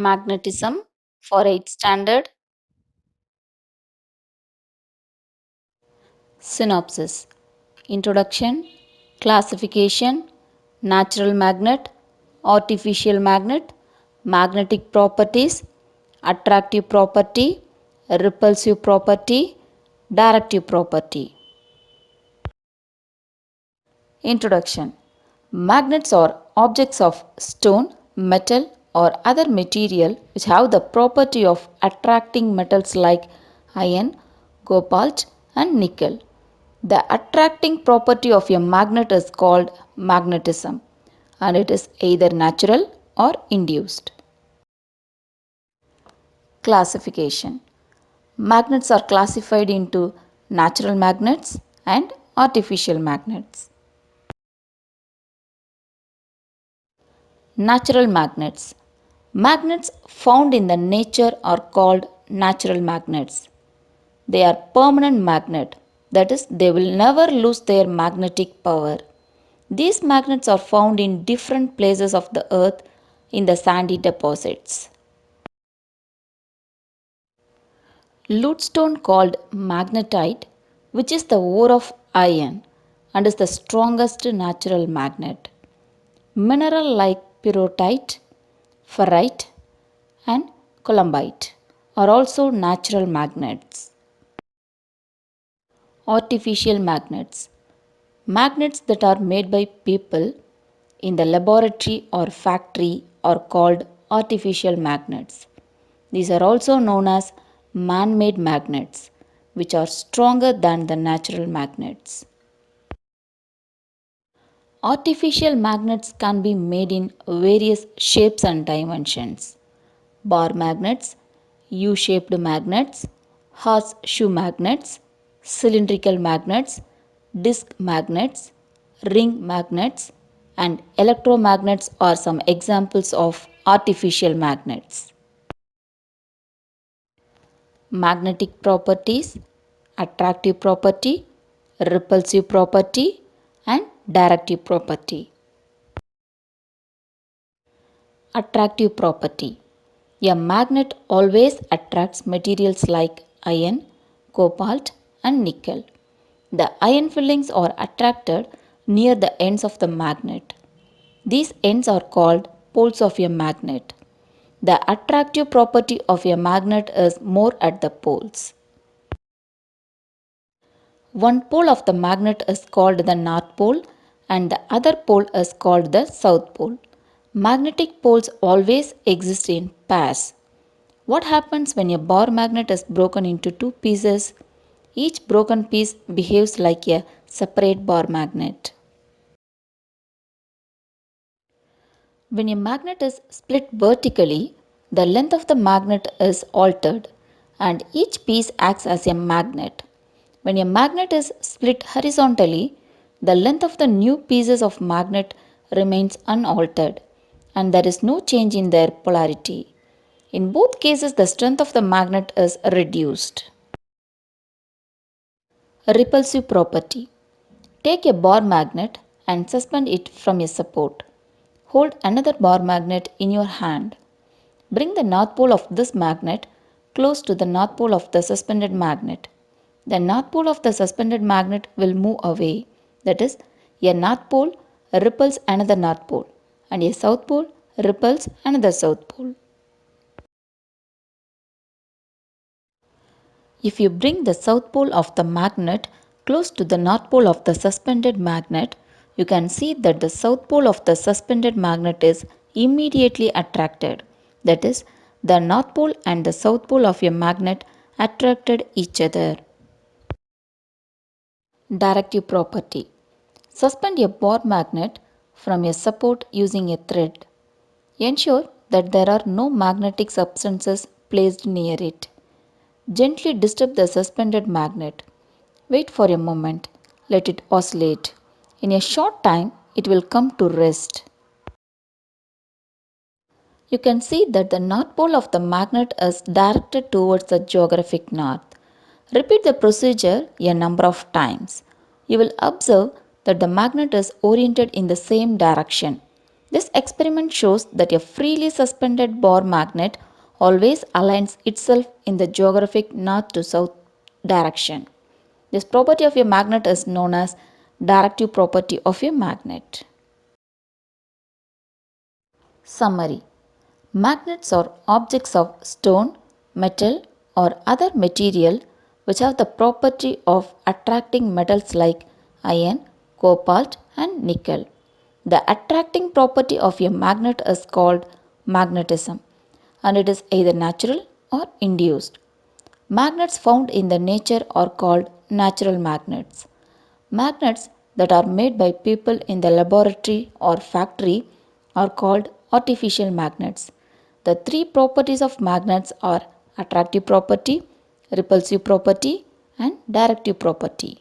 Magnetism for 8th standard. Synopsis. Introduction, classification, natural magnet, artificial magnet, magnetic properties, attractive property, repulsive property, directive property. Introduction. Magnets are objects of stone, metal, or other material which have the property of attracting metals like iron, cobalt, and nickel. The attracting property of a magnet is called magnetism, and it is either natural or induced. Classification. Magnets are classified into natural magnets and artificial magnets. Natural magnets. Magnets found in the nature are called natural magnets. They are permanent magnet, that is, they will never lose their magnetic power. These magnets are found in different places of the earth in the sandy deposits. Loadstone called magnetite, which is the ore of iron and is the strongest natural magnet. Mineral like pyrrhotite, ferrite, and columbite are also natural magnets. Artificial magnets. Magnets that are made by people in the laboratory or factory are called artificial magnets. These are also known as man made magnets, which are stronger than the natural magnets. Artificial magnets can be made in various shapes and dimensions. Bar magnets, U shaped magnets, horseshoe magnets, cylindrical magnets, disc magnets, ring magnets, and electromagnets are some examples of artificial magnets. Magnetic properties, attractive property, repulsive property, and directive property. Attractive property. A magnet always attracts materials like iron, cobalt, and nickel. The iron fillings are attracted near the ends of the magnet. These ends are called poles of a magnet. The attractive property of a magnet is more at the poles. One pole of the magnet is called the North Pole and the other pole is called the South Pole. Magnetic poles always exist in pairs. What happens when a bar magnet is broken into two pieces? Each broken piece behaves like a separate bar magnet. When a magnet is split vertically, the length of the magnet is altered and each piece acts as a magnet. When a magnet is split horizontally, the length of the new pieces of magnet remains unaltered and there is no change in their polarity. In both cases, the strength of the magnet is reduced. Repulsive property. Take a bar magnet and suspend it from a support. Hold another bar magnet in your hand. Bring the north pole of this magnet close to the north pole of the suspended magnet. The north pole of the suspended magnet will move away. That is, a north pole repels another north pole, and a south pole repels another south pole. If you bring the south pole of the magnet close to the north pole of the suspended magnet, you can see that the south pole of the suspended magnet is immediately attracted. That is, the north pole and the south pole of your magnet attracted each other. Directive property. Suspend a bar magnet from a support using a thread. Ensure that there are no magnetic substances placed near it. Gently disturb the suspended magnet. Wait for a moment. Let it oscillate. In a short time, it will come to rest. You can see that the north pole of the magnet is directed towards the geographic north. Repeat the procedure a number of times. You will observe that the magnet is oriented in the same direction. This experiment shows that a freely suspended bar magnet always aligns itself in the geographic north to south direction. This property of a magnet is known as directive property of a magnet. Summary: magnets are objects of stone, metal, or other material which have the property of attracting metals like iron, cobalt, and nickel. The attracting property of a magnet is called magnetism, and it is either natural or induced. Magnets found in the nature are called natural magnets. Magnets that are made by people in the laboratory or factory are called artificial magnets. The three properties of magnets are attractive property, repulsive property, and directive property.